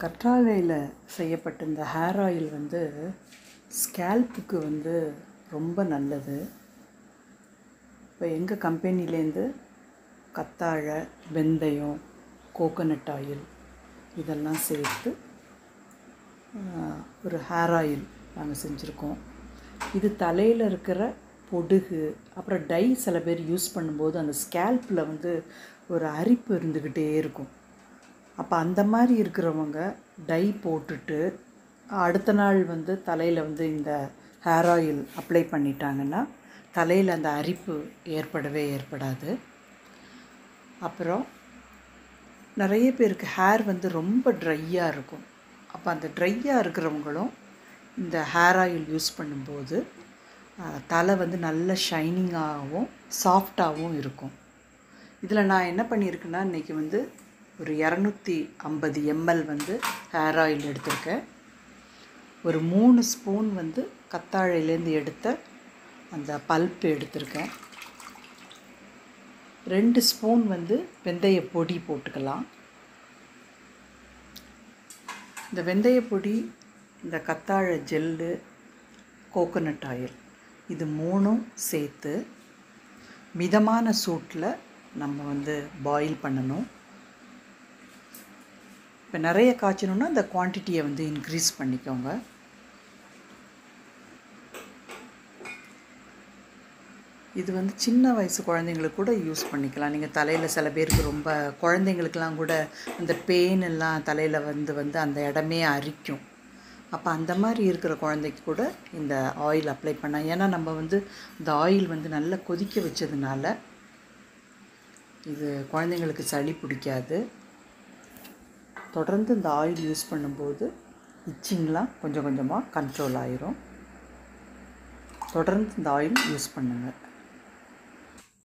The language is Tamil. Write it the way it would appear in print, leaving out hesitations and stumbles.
கற்றாழையில் செய்யப்பட்ட இந்த ஹேர் ஆயில் வந்து ஸ்கேல்ப்புக்கு வந்து ரொம்ப நல்லது. இப்போ எங்கள் கம்பெனிலேருந்து கத்தாழை, வெந்தயம், கோகோனட் ஆயில் இதெல்லாம் சேர்த்து ஒரு ஹேர் ஆயில் நாங்கள் செஞ்சுருக்கோம். இது தலையில் இருக்கிற பொடுகு, அப்புறம் டை சில பேர் யூஸ் பண்ணும்போது அந்த ஸ்கேல்ப்பில் வந்து ஒரு அரிப்பு இருந்துக்கிட்டே இருக்கும். அப்போ அந்த மாதிரி இருக்கிறவங்க டை போட்டுட்டு அடுத்த நாள் வந்து தலையில் வந்து இந்த ஹேர் ஆயில் அப்ளை பண்ணிட்டாங்கன்னா தலையில் அந்த அரிப்பு ஏற்படவே ஏற்படாது. அப்புறம் நிறைய பேருக்கு ஹேர் வந்து ரொம்ப ட்ரையாக இருக்கும். அப்போ அந்த ட்ரையாக இருக்கிறவங்களும் இந்த ஹேர் ஆயில் யூஸ் பண்ணும்போது தலை வந்து நல்ல ஷைனிங்காகவும் சாஃப்டாகவும் இருக்கும். இதில் நான் என்ன பண்ணியிருக்கேன்னா, இன்றைக்கி வந்து ஒரு 250 ml வந்து ஹேர் ஆயில் எடுத்திருக்கேன். ஒரு 3 ஸ்பூன் வந்து கத்தாழையிலேருந்து எடுத்த அந்த பல்ப்பு எடுத்திருக்கேன். 2 ஸ்பூன் வந்து வெந்தய பொடி போட்டுக்கலாம். இந்த வெந்தய பொடி, இந்த கத்தாழை ஜெல்லு, கோகோனட் ஆயில் இது 3ம் சேர்த்து மிதமான சூட்டில் நம்ம வந்து பாயில் பண்ணணும். இப்போ நிறைய காய்ச்சணுன்னா அந்த குவான்டிட்டியை வந்து இன்க்ரீஸ் பண்ணிக்கோங்க. இது வந்து சின்ன வயசு குழந்தைங்களுக்கு கூட யூஸ் பண்ணிக்கலாம். நீங்கள் தலையில் சில பேருக்கு ரொம்ப குழந்தைங்களுக்கெலாம் கூட அந்த பெயின் எல்லாம் தலையில் வந்து அந்த இடமே அரிக்கும். அப்போ அந்த மாதிரி இருக்கிற குழந்தைக்கு கூட இந்த ஆயில் அப்ளை பண்ணால், ஏன்னா நம்ம வந்து இந்த ஆயில் வந்து நல்லா கொதிக்க வச்சதுனால இது குழந்தைங்களுக்கு சளி பிடிக்காது. தொடர்ந்து இந்த ஆயில் யூஸ் பண்ணும்போது இச்சிங்லாம் கொஞ்சம் கொஞ்சமாக கண்ட்ரோல் ஆயிரும். தொடர்ந்து இந்த ஆயில் யூஸ் பண்ணுங்கள்.